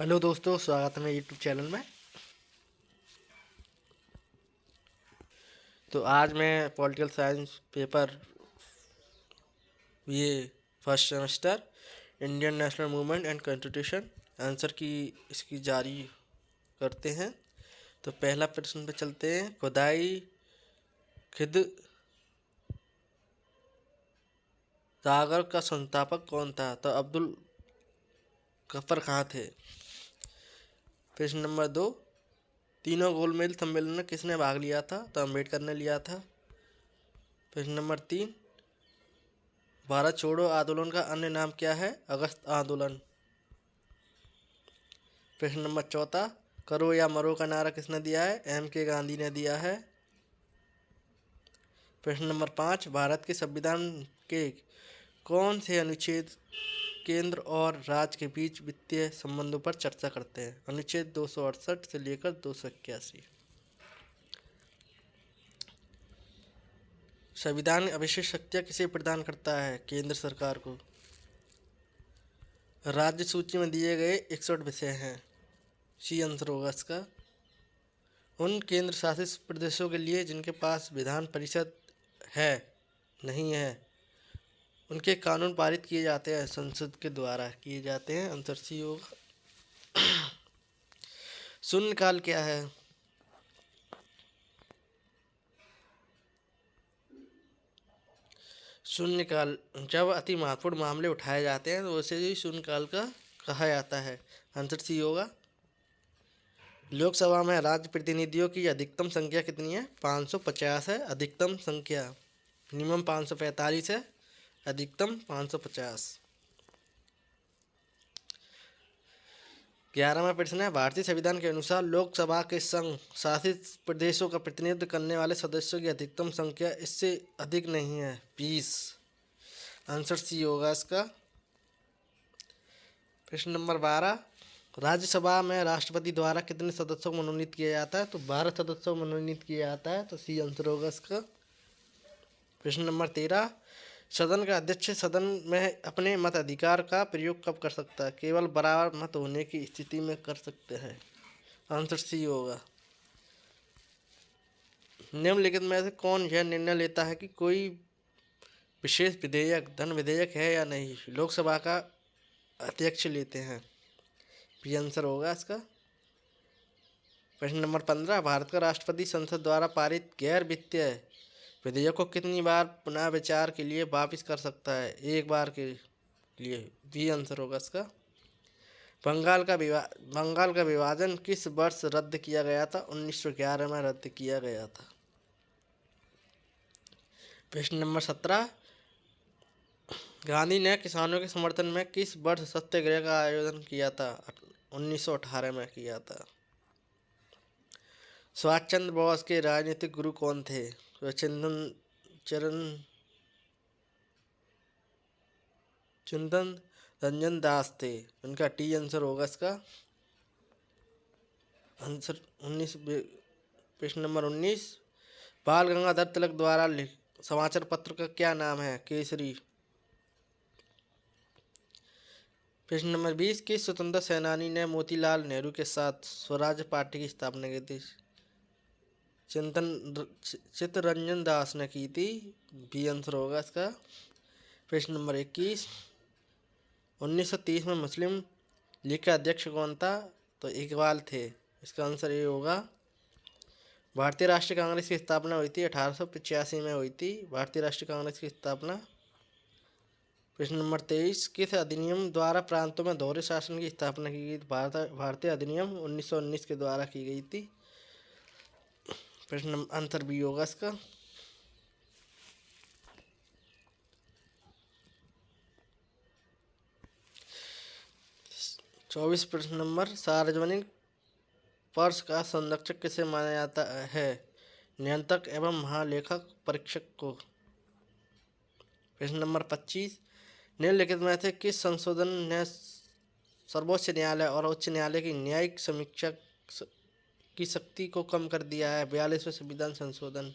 Hello दोस्तों, स्वागत है मेरे यूट्यूब चैनल में। तो आज मैं पॉलिटिकल साइंस पेपर ये first semester Indian national movement and constitution answer की इसकी जारी करते हैं। तो पहला प्रश्न पे चलते हैं। खुदाई खिद सागर का संस्थापक कौन था? तो अब्दुल गफ्फर खां थे। प्रश्न नंबर 2, तीनों गोलमेज सम्मेलन में किसने भाग लिया था? तो अम्बेडकर ने लिया था। प्रश्न नंबर 3, भारत छोड़ो आंदोलन का अन्य नाम क्या है? अगस्त आंदोलन। प्रश्न नंबर 4, करो या मरो का नारा किसने दिया है? M.K. गांधी ने दिया है। प्रश्न नंबर 5, भारत के संविधान के कौन से अनुच्छेद केंद्र और राज्य के बीच वित्तीय संबंधों पर चर्चा करते हैं? अनुच्छेद 268 से लेकर 281। संविधान विशेष शक्तियाँ किसे प्रदान करता है? केंद्र सरकार को। राज्य सूची में दिए गए 61 विषय हैं। सी आंसर होगा इसका। उन केंद्र शासित प्रदेशों के लिए जिनके पास विधान परिषद है नहीं है, उनके कानून पारित किए जाते हैं, संसद के द्वारा किए जाते हैं। आंसर सी होगा। शून्यकाल क्या है? शून्यकाल जब अति महत्वपूर्ण मामले उठाए जाते हैं तो उसे ही शून्यकाल का कहा जाता है। आंसर सी होगा। लोकसभा में राज्य प्रतिनिधियों की अधिकतम संख्या कितनी है? 550 है अधिकतम संख्या। मिनिमम 545 है, अधिकतम 550। 11वां प्रश्न है। भारतीय संविधान के अनुसार लोकसभा के संघ शासित प्रदेशों का प्रतिनिधित्व करने वाले सदस्यों की अधिकतम संख्या इससे अधिक नहीं है, 20। आंसर सी होगा इसका। प्रश्न नंबर 12, राज्यसभा में राष्ट्रपति द्वारा कितने सदस्यों को मनोनीत किया जाता है? तो 12 सदस्यों को मनोनीत किया जाता है। तो सी आंसर होगा इसका। प्रश्न नंबर 13, सदन का अध्यक्ष सदन में अपने मताधिकार का प्रयोग कब कर सकता है? केवल बराबर मत होने की स्थिति में कर सकते हैं। आंसर सी होगा। निम्नलिखित में से कौन यह निर्णय लेता है कि कोई विशेष विधेयक धन विधेयक है या नहीं? लोकसभा का अध्यक्ष लेते हैं। पी आंसर होगा इसका। प्रश्न नंबर 15, भारत का राष्ट्रपति संसद द्वारा पारित गैर वित्तीय विधेयक को कितनी बार पुनः विचार के लिए वापिस कर सकता है? एक बार के लिए। बी आंसर होगा इसका। बंगाल का विभाजन किस वर्ष रद्द किया गया था? 1911 में रद्द किया गया था। प्रश्न नंबर 17, गांधी ने किसानों के समर्थन में किस वर्ष सत्याग्रह का आयोजन किया था? 1918 में किया था। सुभाष चंद्र बोस के राजनीतिक गुरु कौन थे? चिंतन रंजन दास थे। उनका टी आंसर होगा इसका। आंसर 19। प्रश्न नंबर 19, बाल गंगाधर तिलक द्वारा समाचार पत्र का क्या नाम है? केसरी। प्रश्न नंबर 20, किस स्वतंत्रता सेनानी ने मोतीलाल नेहरू के साथ स्वराज पार्टी की स्थापना की थी? चित्तरंजन दास ने की थी। बी आंसर होगा इसका। प्रश्न नंबर 21, 1930 में मुस्लिम लीग का अध्यक्ष कौन था? तो इकबाल थे। इसका आंसर ये होगा। भारतीय राष्ट्रीय कांग्रेस की स्थापना हुई थी 1885 में हुई थी भारतीय राष्ट्रीय कांग्रेस की स्थापना। प्रश्न नंबर 23, किस अधिनियम द्वारा प्रांतों में दोहरे शासन की स्थापना की गई? भारतीय अधिनियम 1919 के द्वारा की गई थी। प्रश्न आंसर बी होगा इसका। 24 प्रश्न नंबर, सार्वजनिक पर्स का संरक्षक किसे माना जाता है? नियंत्रक एवं महालेखक परीक्षक को। प्रश्न नंबर 25, निम्नलिखित में से किस संशोधन ने सर्वोच्च न्यायालय और उच्च न्यायालय की न्यायिक समीक्षा की शक्ति को कम कर दिया है? 42वें संविधान संशोधन।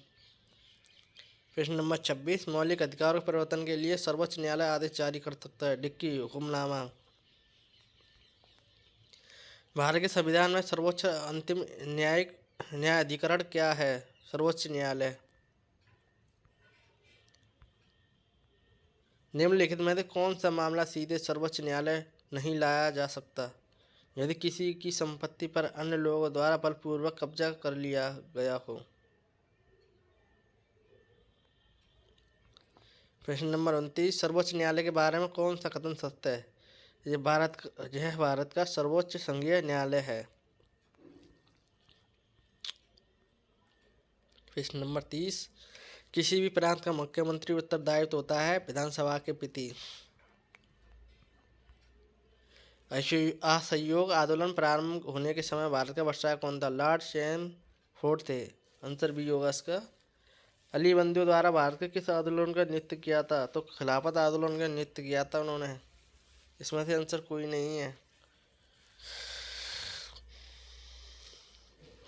प्रश्न नंबर 26, मौलिक अधिकारों के परिवर्तन के लिए सर्वोच्च न्यायालय आदेश जारी कर सकता है? डिक्की हुक्मनामा। भारत के संविधान में सर्वोच्च अंतिम न्यायिक न्यायाधिकरण क्या है? सर्वोच्च न्यायालय। निम्नलिखित में से कौन सा मामला सीधे सर्वोच्च न्यायालय नहीं लाया जा सकता? यदि किसी की संपत्ति पर अन्य लोगों द्वारा बलपूर्वक कब्जा कर लिया गया हो। प्रश्न नंबर 29, सर्वोच्च न्यायालय के बारे में कौन सा कथन सत्य है? यह भारत का सर्वोच्च संघीय न्यायालय है। प्रश्न नंबर 30, किसी भी प्रांत का मुख्यमंत्री उत्तरदायित्व होता है विधानसभा के प्रति। असहयोग आंदोलन प्रारंभ होने के समय भारत का वर्षा कौन था? लॉर्ड चैमफोर्ड थे। आंसर बी होगा इसका। अली बंदियों द्वारा भारत के किस आंदोलन का नेतृत्व किया था? तो खिलाफत आंदोलन का नेतृत्व किया था उन्होंने। इसमें से आंसर कोई नहीं है।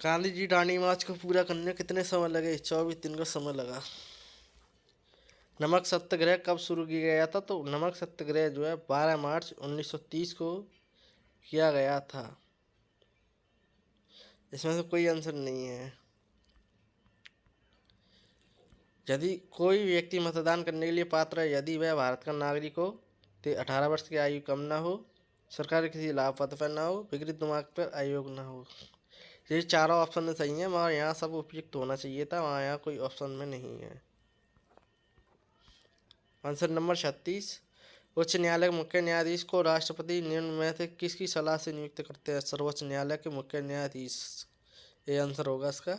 गांधी जी दांडी मार्च को पूरा करने में कितने समय लगे? 24 दिन का समय लगा। नमक सत्याग्रह कब शुरू किया गया था? तो नमक सत्याग्रह जो है 12 मार्च 1930 को किया गया था। इसमें से कोई आंसर नहीं है। यदि कोई व्यक्ति मतदान करने के लिए पात्र है यदि वह भारत का नागरिक हो, तो 18 वर्ष की आयु कम ना हो, सरकारी किसी लाभ पद पर ना हो, विकृत दिमाग पर आयोग ना हो। ये चारों ऑप्शन में सही है, मगर यहाँ सब उपयुक्त होना चाहिए था, वहाँ यहाँ कोई ऑप्शन में नहीं है। आंसर नंबर 36, उच्च न्यायालय के मुख्य न्यायाधीश को राष्ट्रपति निम्न में से किसकी सलाह से नियुक्त करते हैं? सर्वोच्च न्यायालय के मुख्य न्यायाधीश। ये आंसर होगा इसका।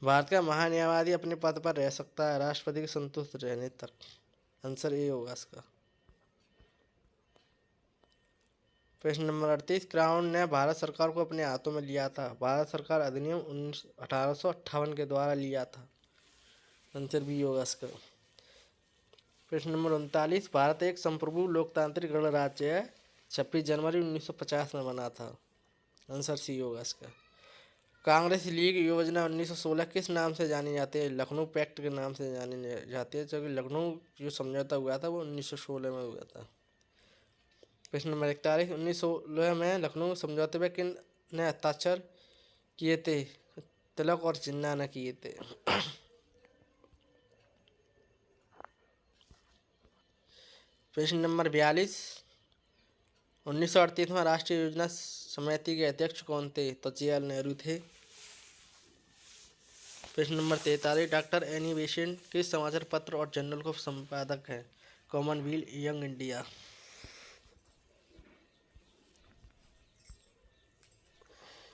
भारत का महान्यायवादी अपने पद पर रह सकता है राष्ट्रपति के संतुष्ट रहने तक। आंसर ए होगा इसका। प्रश्न नंबर 38, क्राउन ने भारत सरकार को अपने हाथों में लिया था। भारत सरकार अधिनियम 1858 के द्वारा लिया था। आंसर बी होगा इसका। प्रश्न नंबर 39, भारत एक संप्रभु लोकतांत्रिक गणराज्य है। 26 जनवरी 1950 में बना था। आंसर सी होगा इसका। कांग्रेस लीग योजना 1916 किस नाम से जानी जाती है? लखनऊ पैक्ट के नाम से जानी जाती है, क्योंकि लखनऊ जो समझौता हुआ था वो 1916 में हुआ था। प्रश्न नंबर 41, 1916 में लखनऊ समझौते में किन ने हस्ताक्षर किए थे? तिलक और जिन्ना ने किए थे। प्रश्न नंबर 42, 1938 में राष्ट्रीय योजना समिति के अध्यक्ष कौन थे? तो जवाहरलाल नेहरू थे। प्रश्न नंबर 43, डॉक्टर एनी बेसेंट किस समाचार पत्र और जर्नल को संपादक है? Commonwealth young India.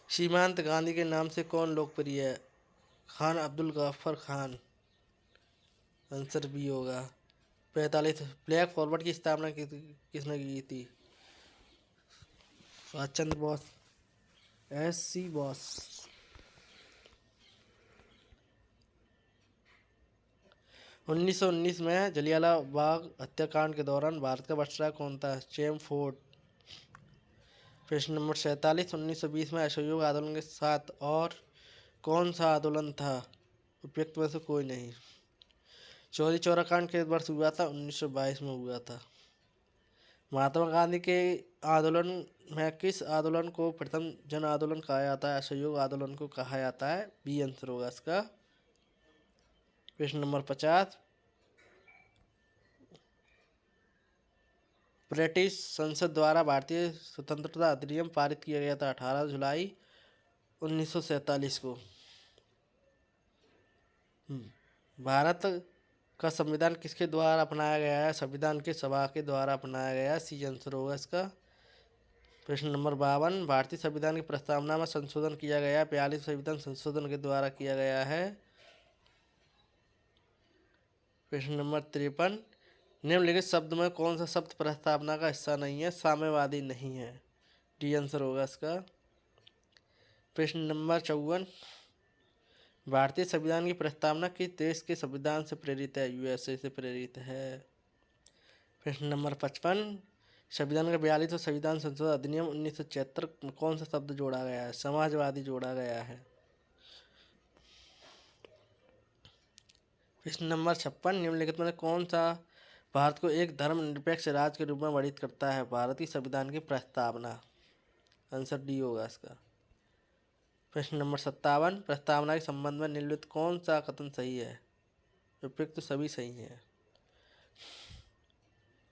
सीमांत गांधी के नाम से कौन लोकप्रिय है? खान अब्दुल गफ्फार खान। आंसर बी होगा। 45, ब्लैक फॉरवर्ड की स्थापना किसने की थी? सुभाष चंद्र बोस। SC बोस। 1919 में जलियांवाला बाग हत्याकांड के दौरान भारत का वायसराय कौन था? चैमफोर्ड। प्रश्न नंबर 47, 1920 में असहयोग आंदोलन के साथ और कौन सा आंदोलन था? उपयुक्त में से कोई नहीं। चौरी चौरा कांड किस वर्ष हुआ था? 1922 में हुआ था। महात्मा गांधी के आंदोलन में किस आंदोलन को प्रथम जन आंदोलन कहा जाता है? असहयोग आंदोलन को कहा जाता है। बी आंसर होगा इसका। प्रश्न नंबर 50, ब्रिटिश संसद द्वारा भारतीय स्वतंत्रता अधिनियम पारित किया गया था 18 जुलाई 1947 को। भारत का संविधान किसके द्वारा अपनाया गया है? संविधान की सभा के द्वारा अपनाया गया है। सी आंसर होगा इसका। प्रश्न नंबर 52, भारतीय संविधान की प्रस्तावना में संशोधन किया गया है। 42 संविधान संशोधन के द्वारा किया गया है। प्रश्न नंबर 53, निम्नलिखित शब्द में कौन सा शब्द प्रस्तावना का हिस्सा नहीं है? साम्यवादी नहीं है। डी आंसर होगा इसका। प्रश्न नंबर 54, भारतीय संविधान की प्रस्तावना किस देश के संविधान से प्रेरित है? USA से प्रेरित है। प्रश्न नंबर 55, संविधान का 42वां संविधान संशोधन अधिनियम 1976 में कौन सा शब्द जोड़ा गया है? समाजवादी जोड़ा गया है। प्रश्न नंबर 56, निम्नलिखित में कौन सा भारत को एक धर्मनिरपेक्ष राज्य के रूप में वर्णित करता है? भारतीय संविधान की प्रस्तावना। आंसर डी होगा इसका। प्रश्न नंबर 57, प्रस्तावना के संबंध में निम्नलिखित कौन सा कथन सही है? उपयुक्त तो सभी सही हैं।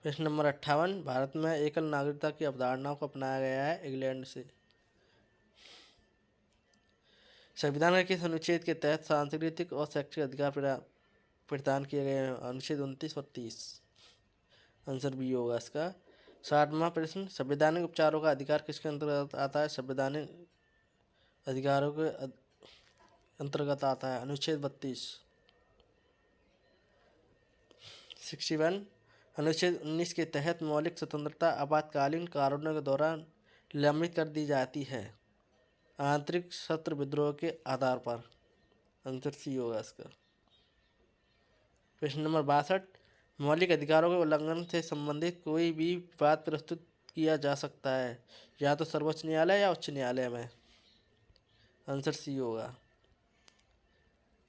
प्रश्न नंबर 58, भारत में एकल नागरिकता की अवधारणा को अपनाया गया है? इंग्लैंड से। संविधान के किस अनुच्छेद के तहत सांस्कृतिक और शैक्षिक अधिकार प्रदान किए गए हैं? अनुच्छेद 29 और 30। आंसर बी होगा इसका। 60वां प्रश्न, संवैधानिक उपचारों का अधिकार किसके अंतर्गत आता है? संवैधानिक अधिकारों के अंतर्गत आता है। अनुच्छेद 32। 61, अनुच्छेद 19 के तहत मौलिक स्वतंत्रता आपातकालीन कारणों के दौरान निलंबित कर दी जाती है? आंतरिक शस्त्र विद्रोह के आधार पर। आंसर सी होगा इसका। प्रश्न नंबर 62, मौलिक अधिकारों के उल्लंघन से संबंधित कोई भी विवाद प्रस्तुत किया जा सकता है या तो सर्वोच्च न्यायालय या उच्च न्यायालय में? आंसर सी होगा।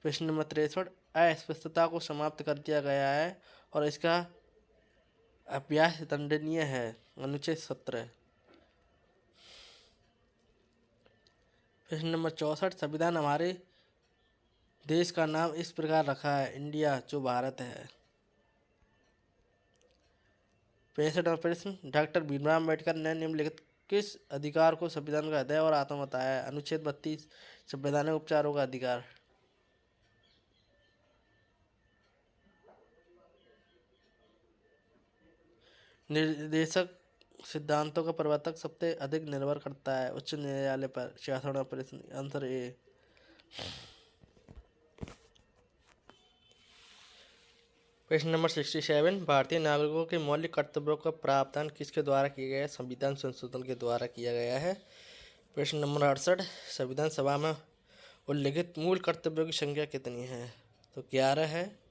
प्रश्न नंबर 63, अस्पष्टता को समाप्त कर दिया गया है और इसका अभ्यास दंडनीय है? अनुच्छेद 17। प्रश्न नंबर 64, संविधान हमारे देश का नाम इस प्रकार रखा है? इंडिया, जो भारत है। 65वां प्रश्न, डॉक्टर भीमराव अम्बेडकर ने निम्नलिखित किस अधिकार को संविधान का हृदय और आत्मा बताया है? अनुच्छेद 32, संवैधानिक उपचारों का अधिकार। निर्देशक सिद्धांतों का प्रवर्तक सबसे अधिक निर्भर करता है? उच्च न्यायालय पर। 66वां प्रश्न, आंसर ए। प्रश्न नंबर 67, भारतीय नागरिकों के मौलिक कर्तव्यों का प्रावधान किसके द्वारा किया गया है? संविधान संशोधन के द्वारा किया गया है। प्रश्न नंबर 68, संविधान सभा में उल्लिखित मूल कर्तव्यों की संख्या कितनी है? तो 11 है।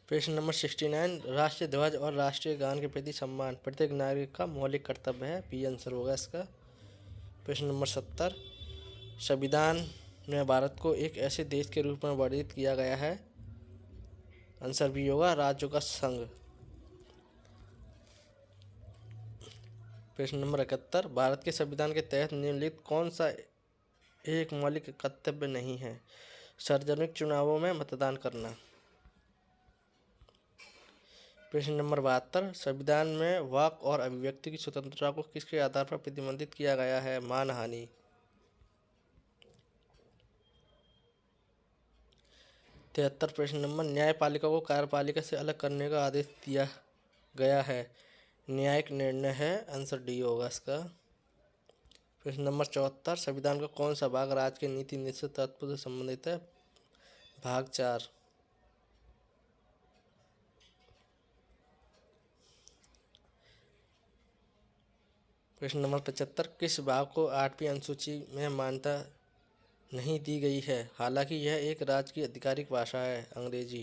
प्रश्न नंबर 69, राष्ट्रीय ध्वज और राष्ट्रीय गान के प्रति सम्मान प्रत्येक नागरिक का मौलिक कर्तव्य है? बी आंसर होगा इसका। प्रश्न नंबर 70, संविधान में भारत को एक ऐसे देश के रूप में वर्णित किया गया है? आंसर बी होगा, राज्यों का संघ। प्रश्न नंबर 71, भारत के संविधान के तहत निम्नलिखित कौन सा एक मौलिक कर्तव्य नहीं है? सार्वजनिक चुनावों में मतदान करना। प्रश्न नंबर 72, संविधान में वाक और अभिव्यक्ति की स्वतंत्रता को किसके आधार पर प्रतिबंधित किया गया है? मानहानि। 73 प्रश्न नंबर, न्यायपालिका को कार्यपालिका से अलग करने का आदेश दिया गया है? न्यायिक निर्णय है। आंसर डी होगा इसका। प्रश्न नंबर 74, संविधान का कौन सा भाग राज्य के नीति निश्चित तत्व से संबंधित है? भाग 4। प्रश्न नंबर 75, किस भाग को 8वीं अनुसूची में मान्यता नहीं दी गई है हालांकि यह एक राज्य की आधिकारिक भाषा है? अंग्रेजी।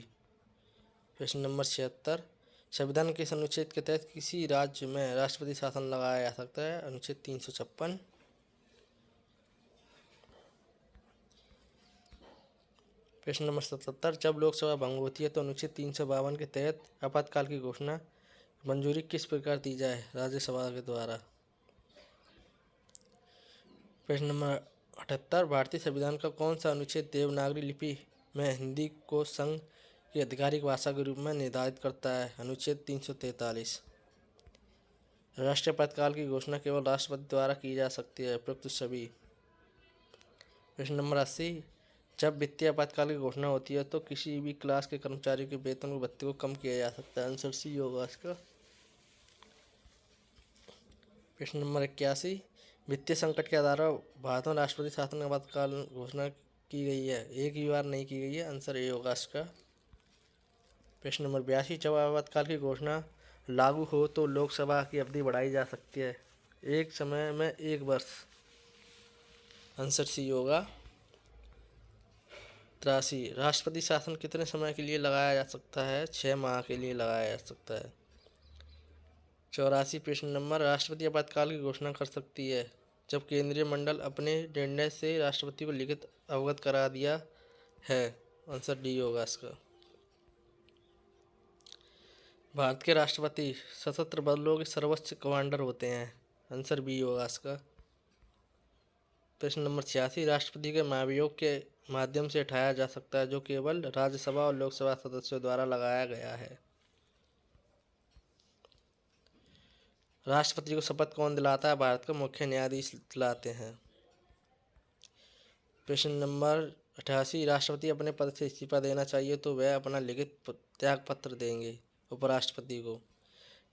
प्रश्न नंबर 76, संविधान के किस अनुच्छेद के तहत किसी राज्य में राष्ट्रपति शासन लगाया जा सकता है? अनुच्छेद 356। प्रश्न नंबर 77, जब लोकसभा भंग होती है तो अनुच्छेद 352 के तहत आपातकाल की घोषणा मंजूरी किस प्रकार दी जाए? राज्यसभा के द्वारा। प्रश्न नंबर 78, भारतीय संविधान का कौन सा अनुच्छेद देवनागरी लिपि में हिंदी को संघ की आधिकारिक भाषा के रूप में निर्धारित करता है? अनुच्छेद 343। राष्ट्रीय आपातकाल की घोषणा केवल राष्ट्रपति द्वारा की जा सकती है? उपयुक्त सभी। प्रश्न नंबर 80, जब वित्तीय आपातकाल की घोषणा होती है तो किसी भी क्लास के कर्मचारी के वेतन और भत्ते को कम किया जा सकता है? आंसर सी होगा इसका। प्रश्न नंबर 81, वित्तीय संकट के आधार पर भारत में राष्ट्रपति शासन आपातकाल घोषणा की गई है? एक भी बार नहीं की गई है। आंसर ए होगा इसका। प्रश्न नंबर 82, जब आपातकाल की घोषणा लागू हो तो लोकसभा की अवधि बढ़ाई जा सकती है? एक समय में 1 वर्ष। आंसर सी होगा। 83, राष्ट्रपति शासन कितने समय के लिए लगाया जा सकता है? 6 माह के लिए लगाया जा सकता है। 84 प्रश्न नंबर, राष्ट्रपति आपातकाल की घोषणा कर सकती है जब केंद्रीय मंडल अपने निर्णय से राष्ट्रपति को लिखित अवगत करा दिया है। आंसर डी होगा इसका। भारत के राष्ट्रपति सशस्त्र बलों के सर्वोच्च कमांडर होते हैं। आंसर बी होगा इसका। प्रश्न नंबर 86, राष्ट्रपति के महाभियोग के माध्यम से हटाया जा सकता है जो केवल राज्यसभा और लोकसभा सदस्यों द्वारा लगाया गया है। राष्ट्रपति को शपथ कौन दिलाता है? भारत का मुख्य न्यायाधीश दिलाते हैं। प्रश्न नंबर 88, राष्ट्रपति अपने पद से इस्तीफा देना चाहिए तो वह अपना लिखित त्याग पत्र देंगे उपराष्ट्रपति को।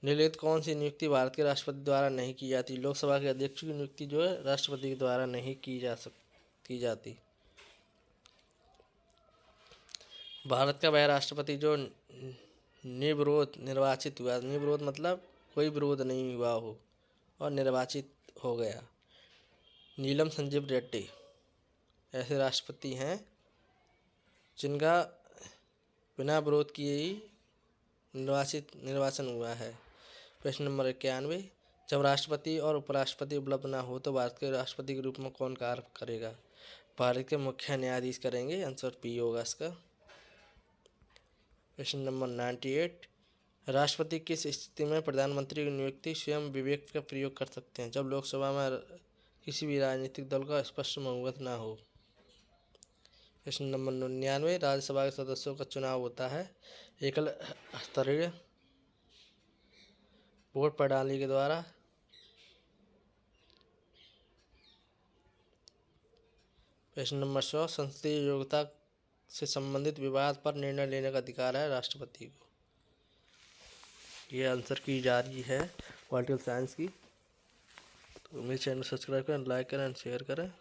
निम्नलिखित कौन सी नियुक्ति भारत के राष्ट्रपति द्वारा नहीं की जाती? लोकसभा के अध्यक्ष की नियुक्ति जो है राष्ट्रपति के द्वारा नहीं की जाती। भारत का वह राष्ट्रपति जो निर्विरोध निर्वाचित हुआ, निर्विरोध मतलब कोई विरोध नहीं हुआ हो और निर्वाचित हो गया, नीलम संजीव रेड्डी ऐसे राष्ट्रपति हैं जिनका बिना विरोध किए ही निर्वाचन हुआ है। प्रश्न नंबर 91, जब राष्ट्रपति और उपराष्ट्रपति उपलब्ध ना हो तो भारत के राष्ट्रपति के रूप में कौन कार्य करेगा? भारत के मुख्य न्यायाधीश करेंगे। आंसर पी होगा इसका। प्रश्न नंबर 98, राष्ट्रपति किस स्थिति में प्रधानमंत्री की नियुक्ति स्वयं विवेक का प्रयोग कर सकते हैं? जब लोकसभा में किसी भी राजनीतिक दल का स्पष्ट बहुमत ना हो। प्रश्न नंबर 99, राज्यसभा के सदस्यों का चुनाव होता है एकल स्तरीय वोट प्रणाली के द्वारा। प्रश्न नंबर 100, संसदीय योग्यता से संबंधित विवाद पर निर्णय लेने का अधिकार है राष्ट्रपति को। ये आंसर की जा रही है पॉलिटिकल साइंस की। तो मेरे चैनल सब्सक्राइब करें, लाइक करें, शेयर करें।